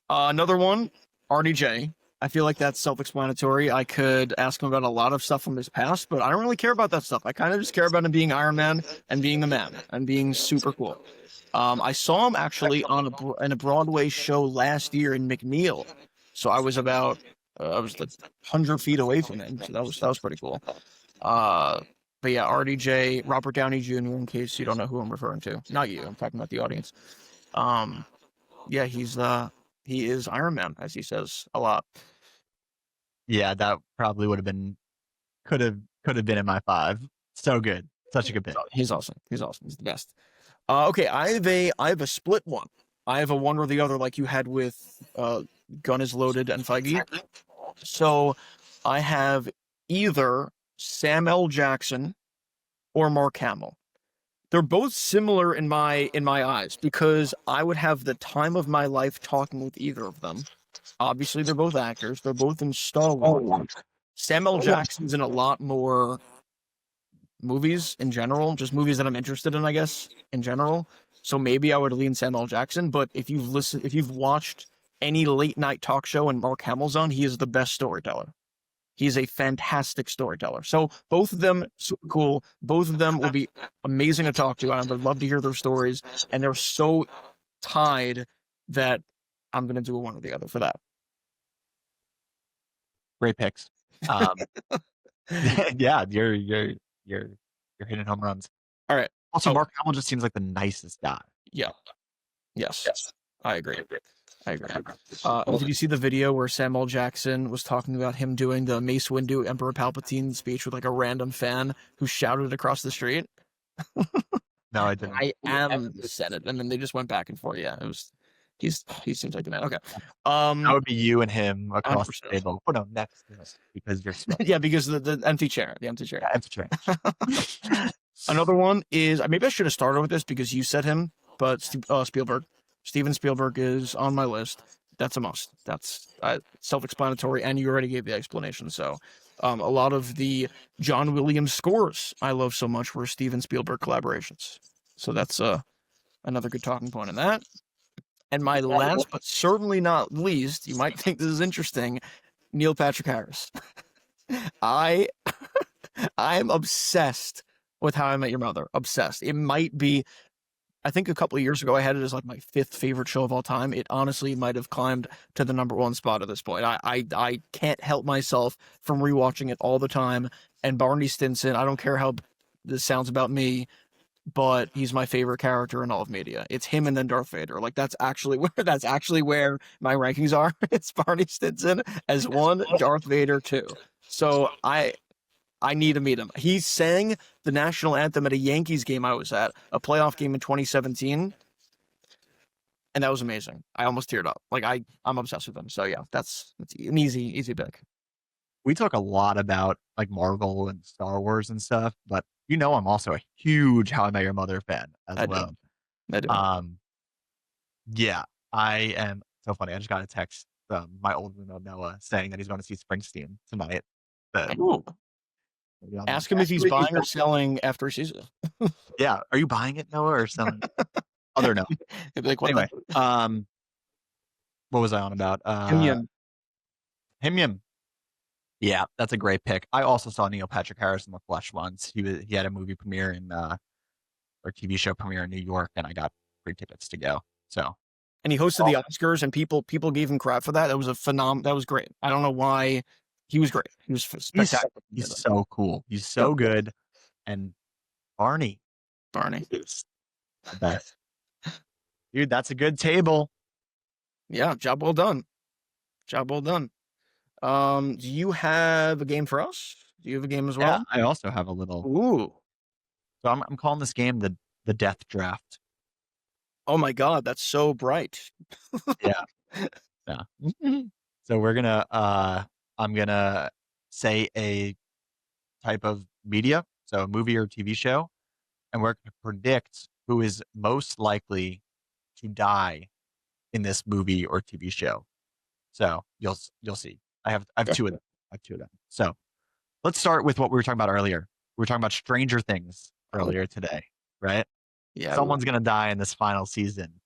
S2: Another one, RDJ. I feel like that's self-explanatory. I could ask him about a lot of stuff from his past, but I don't really care about that stuff. I kind of just care about him being Iron Man and being the man and being super cool. I saw him actually in a Broadway show last year in McNeil, so I was like 100 feet away from him, so that was pretty cool. But yeah, RDJ, Robert Downey Jr. In case you don't know who I'm referring to, not you. I'm talking about the audience. Yeah, he is Iron Man, as he says a lot.
S1: Yeah, that probably would have been could have been in my 5. So good. Such a good pick.
S2: He's awesome. He's awesome. He's the best. Okay, I have a split one. I have a one or the other, like you had with Gun is Loaded and Feige. So I have either Sam L. Jackson or Mark Hamill. They're both similar in my eyes because I would have the time of my life talking with either of them. Obviously, they're both actors. They're both in Star Wars. Sam L. Jackson's in a lot more movies in general, just movies that I'm interested in, I guess, in general. So maybe I would lean Sam L. Jackson. But if you've watched any late night talk show and Mark Hamill's on, he is the best storyteller. He's a fantastic storyteller. So both of them super cool. Both of them will be amazing to talk to. And I would love to hear their stories. And they're so tied that I'm gonna do one or the other for that.
S1: Great picks. Yeah, you're hitting home runs.
S2: All right.
S1: Also, Mark Hamill just seems like the nicest guy.
S2: Yeah. Yes. I agree. Did you see the video where Samuel Jackson was talking about him doing the Mace Windu Emperor Palpatine speech with like a random fan who shouted across the street?
S1: No, I didn't.
S2: I am the Senate, and then they just went back and forth. Yeah, it was. He seems like the man. Okay.
S1: That would be you and him across
S2: 100%.
S1: the table. Oh no, next because you're smart.
S2: Yeah, because the empty chair. The empty chair.
S1: Yeah, empty chair.
S2: Another one is maybe I should have started with this because you said him, but Spielberg. Steven Spielberg is on my list. That's a must. That's self-explanatory, and you already gave the explanation. So, a lot of the John Williams scores I love so much were Steven Spielberg collaborations. So that's another good talking point in that. And my last, but certainly not least, you might think this is interesting, Neil Patrick Harris. I'm obsessed with How I Met Your Mother. Obsessed. It might be. I think a couple of years ago I had it as like my 5th favorite show of all time. It honestly might have climbed to the #1 spot at this point. I can't help myself from rewatching it all the time. And Barney Stinson, I don't care how this sounds about me, but he's my favorite character in all of media. It's him and then Darth Vader. Like that's actually where my rankings are. It's Barney Stinson as 1, Darth Vader 2. So I need to meet him. He sang the national anthem at a Yankees game I was at, a playoff game in 2017. And that was amazing. I almost teared up. Like I'm obsessed with him. So yeah, that's an easy pick.
S1: We talk a lot about like Marvel and Star Wars and stuff, but I'm also a huge How I Met Your Mother fan as well.
S2: I do.
S1: Yeah, I am so funny. I just got a text from my old roommate Noah saying that he's going to see Springsteen tonight.
S2: Ask him if he's buying or selling after he sees it.
S1: Yeah, are you buying it, Noah, or selling? Other Noah.
S2: Like,
S1: anyway, what was I on about? Him. Yeah, that's a great pick. I also saw Neil Patrick Harris in the flesh once. He had a movie premiere or TV show premiere in New York, and I got free tickets to go. So,
S2: and he hosted the Oscars, and people gave him crap for that. That was that was great. I don't know why. He was great. He was spectacular.
S1: He's so cool. He's so good. And Barney is the best. Dude, that's a good table.
S2: Yeah, job well done. Do you have a game for us? Do you have a game as well?
S1: Yeah, I also have a little.
S2: Ooh.
S1: So I'm calling this game the Death Draft.
S2: Oh my God, that's so bright.
S1: Yeah. So we're gonna I'm gonna say a type of media, so a movie or TV show, and we're gonna predict who is most likely to die in this movie or TV show. So you'll see. I have 2 of them. So let's start with what we were talking about earlier. We were talking about Stranger Things earlier today, right?
S2: Yeah.
S1: Someone's gonna die in this final season.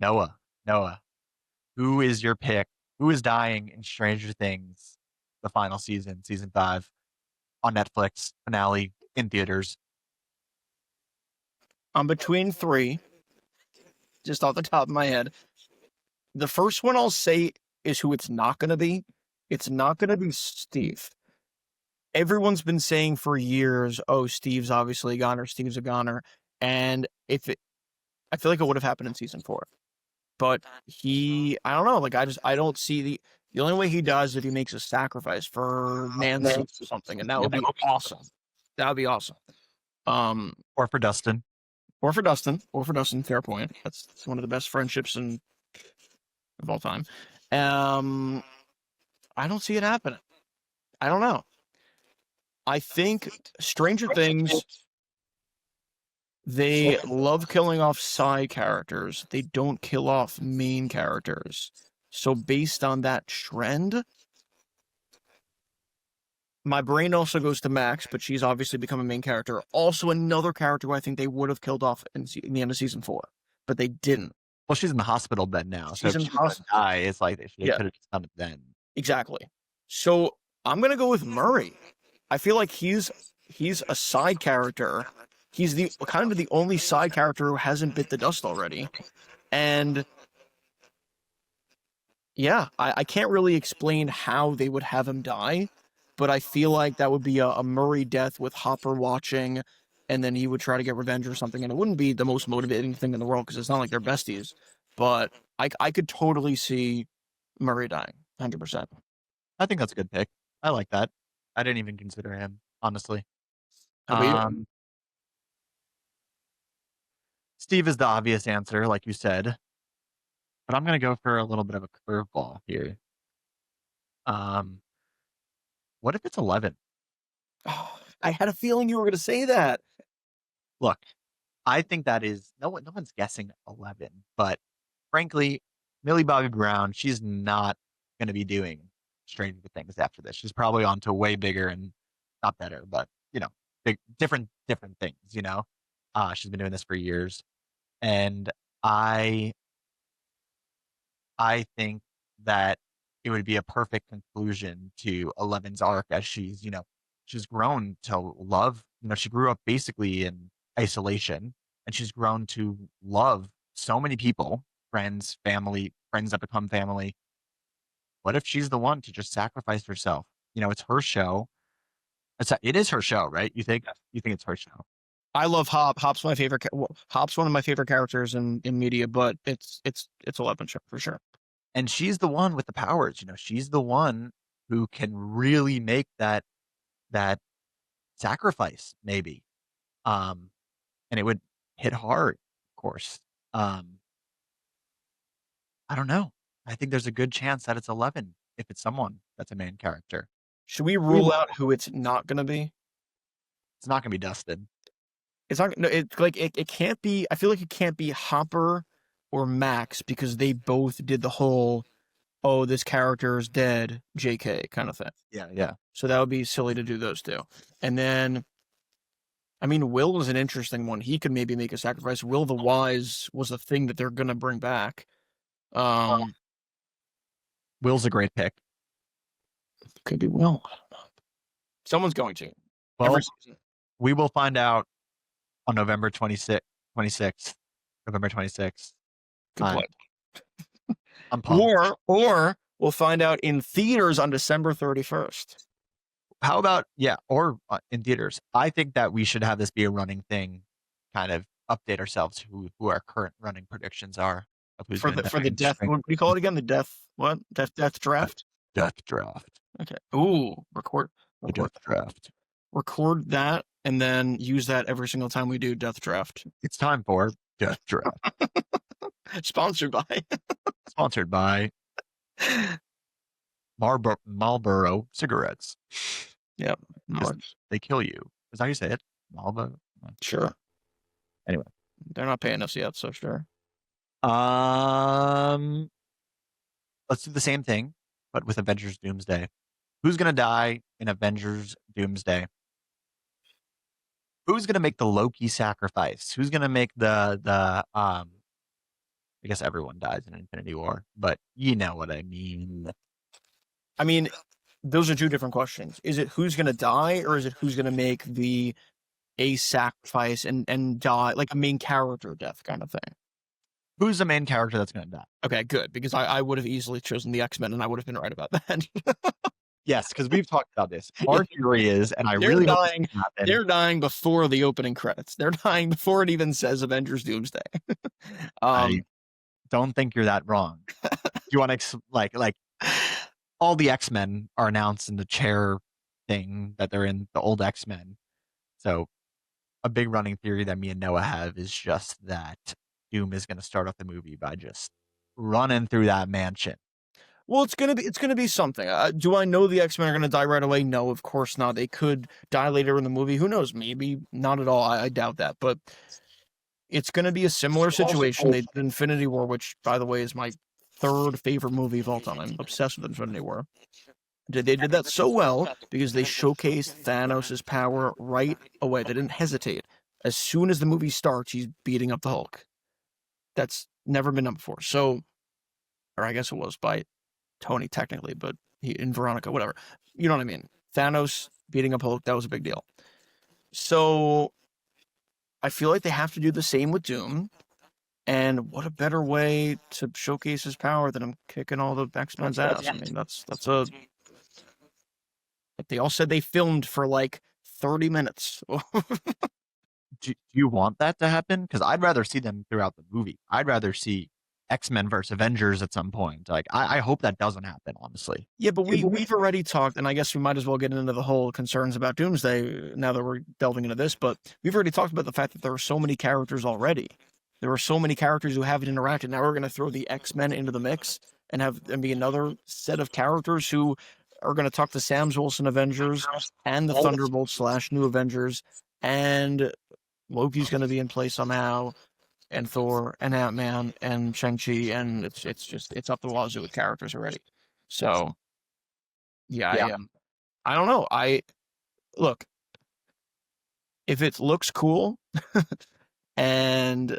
S1: Noah, who is your pick? Who is dying in Stranger Things, the final season, season 5, on Netflix, finale in theaters?
S2: I'm between three, just off the top of my head. The first one I'll say is who it's not going to be. It's not going to be Steve. Everyone's been saying for years, "Oh, Steve's obviously a goner. Steve's a goner," and I feel like it would have happened in season 4. But I don't know. Like I don't see the only way he does is if he makes a sacrifice for Nancy or something, and that would be awesome. That would be awesome.
S1: Or for Dustin?
S2: Or for Dustin. Or for Dustin. Fair point. That's one of the best friendships of all time. I don't see it happening. I don't know. I think Stranger Things, they love killing off side characters. They don't kill off main characters. So based on that trend, my brain also goes to Max, but she's obviously become a main character. Also another character who I think they would have killed off in the end of season 4, but they didn't.
S1: Well, she's in the hospital bed now, so
S2: She's
S1: if
S2: in
S1: she's gonna
S2: hospital.
S1: die, it's like they
S2: Yeah.
S1: could have just done it then.
S2: Exactly. So I'm gonna go with Murray. I feel like he's a side character. He's the kind of the only side character who hasn't bit the dust already. And yeah, I can't really explain how they would have him die, but I feel like that would be a Murray death with Hopper watching, and then he would try to get revenge or something, and it wouldn't be the most motivating thing in the world because it's not like they're besties. But I could totally see Murray dying, 100%.
S1: I think that's a good pick. I like that. I didn't even consider him, honestly.
S2: How about you?
S1: Steve is the obvious answer, like you said, but I'm gonna go for a little bit of a curveball here. Um, what if it's 11?
S2: I had a feeling you were going to say that.
S1: Look, I think that is no one's guessing 11, but frankly, Millie Bobby Brown, she's not gonna be doing Stranger Things after this. She's probably on to way bigger and not better, but big different things, she's been doing this for years. And I think that it would be a perfect conclusion to Eleven's arc as she's grown to love, she grew up basically in isolation and she's grown to love so many people, friends, family, friends that become family. What if she's the one to just sacrifice herself? It's her show. It is her show, right? You think it's her show?
S2: I love Hop. Hop's my favorite. Hop's one of my favorite characters in media, but it's 11 for sure.
S1: And she's the one with the powers, she's the one who can really make that sacrifice, maybe. And it would hit hard, of course. I don't know. I think there's a good chance that it's 11 if it's someone that's a main character.
S2: Should we rule out who it's not going to be?
S1: It's not going to be Dustin.
S2: It's not. No, it's like it can't be. I feel like it can't be Hopper or Max because they both did the whole, "Oh, this character is dead," JK kind of thing.
S1: Yeah.
S2: So that would be silly to do those two. And then, I mean, Will was an interesting one. He could maybe make a sacrifice. Will the Wise was the thing that they're gonna bring back.
S1: Will's a great pick.
S2: Could be Will. Someone's going to.
S1: Well, we will find out on November 26th. November 26th.
S2: Good point.
S1: I'm pumped.
S2: Or we'll find out in theaters on December 31st.
S1: How about, or in theaters. I think that we should have this be a running thing, kind of update ourselves who our current running predictions are of who's
S2: for the death. What do you call it again? The death draft?
S1: Death draft.
S2: Okay. Ooh, record
S1: Death draft.
S2: Record that and then use that every single time we do death draft.
S1: It's time for death draft.
S2: Sponsored by
S1: Marlboro cigarettes.
S2: Yep.
S1: They kill you. Is that how you say it? Marlboro?
S2: Sure.
S1: Anyway.
S2: They're not paying us yet, so sure.
S1: Let's do the same thing, but with Avengers Doomsday. Who's gonna die in Avengers Doomsday? Who's gonna make the Loki sacrifice? Who's gonna make the I guess everyone dies in Infinity War, but you know what I mean.
S2: I mean, those are two different questions. Is it who's going to die, or is it who's going to make a sacrifice and die, like a main character death kind of thing?
S1: Who's the main character that's going to die?
S2: Okay, good, because I would have easily chosen the X-Men, and I would have been right about that.
S1: Yes, because we've talked about this. Our theory is, and I
S2: They're
S1: really hope this
S2: dying.
S1: doesn't happen.
S2: They're dying before the opening credits. They're dying before it even says Avengers Doomsday.
S1: I don't think you're that wrong. You want to like all the X-Men are announced in the chair thing that they're in, the old X-Men. So a big running theory that me and Noah have is just that Doom is going to start off the movie by just running through that mansion.
S2: Well, it's gonna be something. Do I know the X-Men are gonna die right away? No, of course not. They could die later in the movie. Who knows? Maybe not at all. I doubt that. But it's gonna be a similar situation. They did Infinity War, which, by the way, is my third favorite movie of all time. I'm obsessed with Infinity War. They did that so well because they showcased Thanos' power right away. They didn't hesitate. As soon as the movie starts, he's beating up the Hulk. That's never been done before. So, or I guess it was by Tony technically, but in Veronica, whatever. You know what I mean? Thanos beating up Hulk, that was a big deal. So I feel like they have to do the same with Doom. And what a better way to showcase his power than him kicking all the X-Men's ass. I mean, that's a. They all said they filmed for like 30 minutes.
S1: Do you want that to happen? Because I'd rather see them throughout the movie. I'd rather see X-Men versus Avengers at some point. Like I hope that doesn't happen, honestly.
S2: Yeah, but we've already talked, and I guess we might as well get into the whole concerns about Doomsday now that we're delving into this, but we've already talked about the fact that there are so many characters already. There are so many characters who haven't interacted. Now we're going to throw the X-Men into the mix and be another set of characters who are going to talk to Sam Wilson Avengers and the Thunderbolts / New Avengers, and Loki's going to be in play somehow, and Thor and Ant-Man and Shang-Chi, and it's up the wazoo with characters already. So yeah. I don't know. Look, if it looks cool and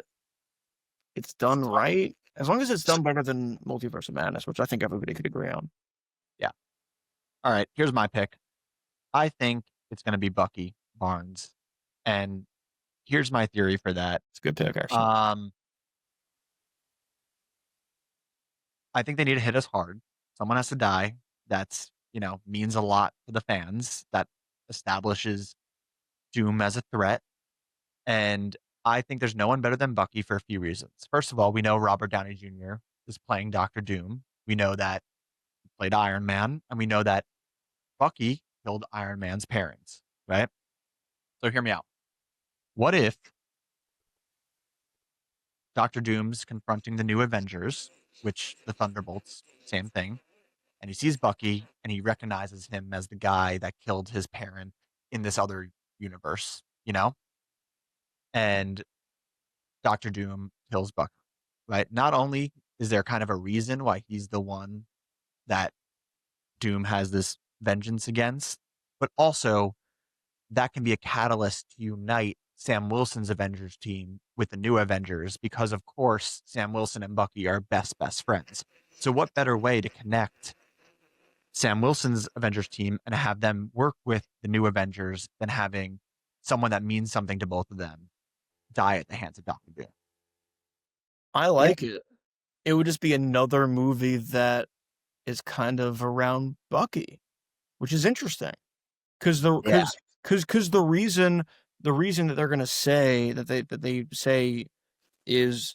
S2: it's done right, as long as it's done better than Multiverse of Madness, which I think everybody could agree on.
S1: Yeah. All right, here's my pick. I think it's going to be Bucky Barnes, and here's my theory for that.
S2: It's a good pick, actually.
S1: I think they need to hit us hard. Someone has to die. That's, means a lot to the fans. That establishes Doom as a threat. And I think there's no one better than Bucky for a few reasons. First of all, we know Robert Downey Jr. is playing Dr. Doom. We know that he played Iron Man, and we know that Bucky killed Iron Man's parents, right? So hear me out. What if Dr. Doom's confronting the new Avengers, which the Thunderbolts, same thing, and he sees Bucky and he recognizes him as the guy that killed his parent in this other universe, and Dr. Doom kills Bucky, right? Not only is there kind of a reason why he's the one that Doom has this vengeance against, but also that can be a catalyst to unite Sam Wilson's Avengers team with the new Avengers, because of course Sam Wilson and Bucky are best friends. So what better way to connect Sam Wilson's Avengers team and have them work with the new Avengers than having someone that means something to both of them die at the hands of Dr. Doom?
S2: I like it. It would just be another movie that is kind of around Bucky, which is interesting. Because the reason that they're gonna say that they say is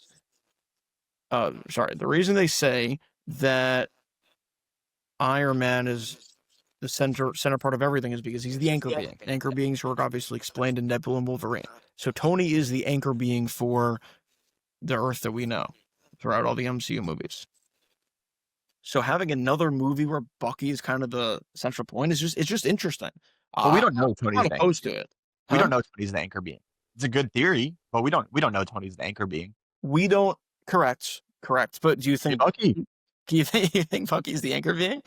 S2: the reason they say that Iron Man is the center part of everything is because he's the anchor being. Anchor beings were obviously explained in Deadpool and Wolverine. So Tony is the anchor being for the Earth that we know throughout all the MCU movies. So having another movie where Bucky is kind of the central point is just interesting.
S1: But we don't know Tony's
S2: I'm opposed to it.
S1: We don't know Tony's the anchor being. It's a good theory, but we don't know Tony's the anchor being.
S2: We don't. Correct. But do you think
S1: Bucky?
S2: Do you think Bucky's the anchor being?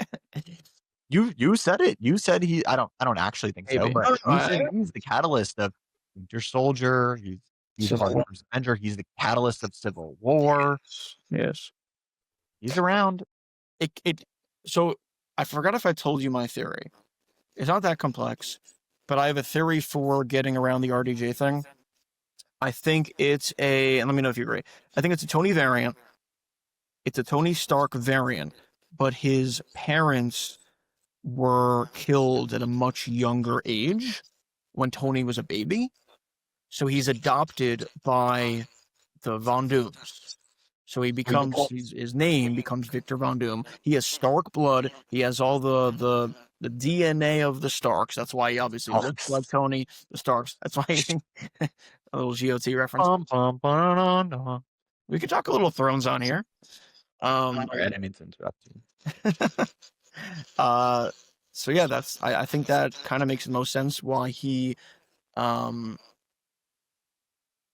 S1: You said it. You said he. I don't actually think so, but you said he's the catalyst of Winter Soldier. He's He's our
S2: Civil
S1: first Avenger. He's the catalyst of Civil War.
S2: Yes.
S1: He's around.
S2: So I forgot if I told you my theory. It's not that complex, but I have a theory for getting around the RDJ thing. I think it's and let me know if you agree. I think it's a Tony variant. It's a Tony Stark variant, but his parents were killed at a much younger age when Tony was a baby. So he's adopted by the Von Dooms. So he becomes his name becomes Victor Von Doom. He has Stark blood. He has all the DNA of the Starks. That's why he obviously looks like Tony. The Starks. That's why a little GOT reference. We could talk a little Thrones on here.
S1: Sorry, I didn't mean to interrupt you.
S2: So yeah, I think that kind of makes the most sense why he I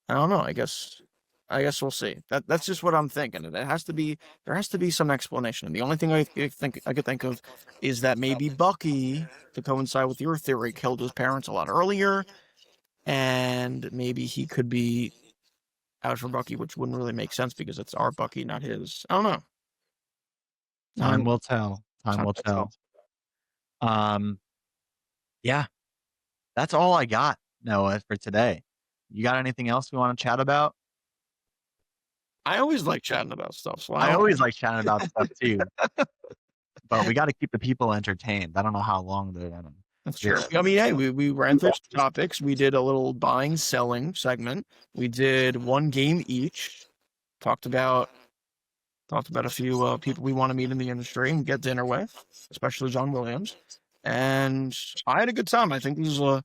S2: don't know. I guess we'll see. That's just what I'm thinking. There has to be some explanation. And the only thing I could think of is that maybe Bucky, to coincide with your theory, killed his parents a lot earlier, and maybe he could be out for Bucky, which wouldn't really make sense because it's our Bucky, not his. I don't know.
S1: Time will tell. Time will tell. Yeah, that's all I got, Noah, for today. You got anything else we want to chat about?
S2: I always like chatting about stuff. So
S1: I always like chatting about stuff too. But we got to keep the people entertained. I don't know how long they're in.
S2: That's true. I mean, hey, we ran through some topics. We did a little buying, selling segment. We did one game each. Talked about a few people we want to meet in the industry and get dinner with, especially John Williams. And I had a good time. I think this is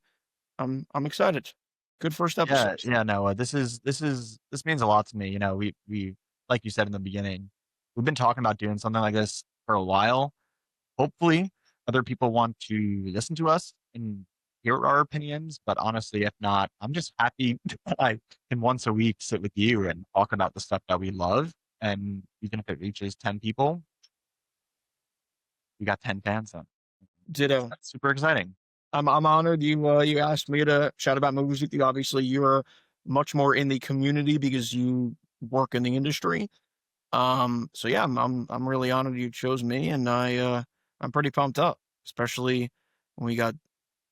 S2: I'm excited. Good first episode.
S1: Yeah, Noah. This means a lot to me. You know, we like you said in the beginning, we've been talking about doing something like this for a while. Hopefully, other people want to listen to us and hear our opinions. But honestly, if not, I'm just happy that I can once a week sit with you and talk about the stuff that we love. And even if it reaches 10 people, we got 10 fans then.
S2: Ditto.
S1: That's super exciting.
S2: I'm honored you asked me to chat about movies with you. Obviously, you're much more in the community because you work in the industry. So yeah, I'm really honored you chose me, and I'm pretty pumped up, especially when we got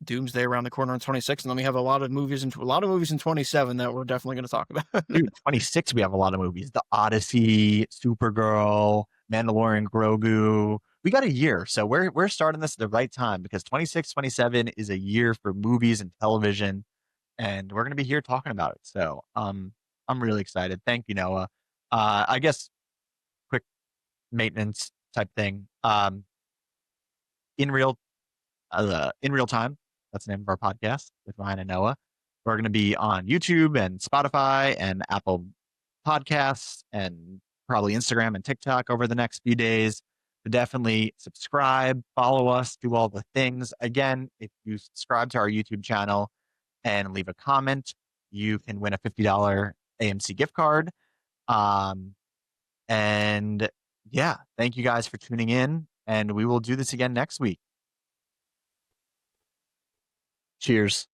S2: Doomsday around the corner in 26, and then we have a lot of movies in 27 that we're definitely going to talk about.
S1: Dude, 26, we have a lot of movies. The Odyssey, Supergirl, Mandalorian, Grogu. We got a year. So we're starting this at the right time because 26, 27 is a year for movies and television. And we're going to be here talking about it. So I'm really excited. Thank you, Noah. I guess quick maintenance type thing. In real time, that's the name of our podcast with Ryan and Noah. We're going to be on YouTube and Spotify and Apple Podcasts and probably Instagram and TikTok over the next few days. So definitely subscribe, follow us, do all the things. Again, if you subscribe to our YouTube channel and leave a comment, you can win a $50 AMC gift card. And yeah, thank you guys for tuning in, and we will do this again next week. Cheers.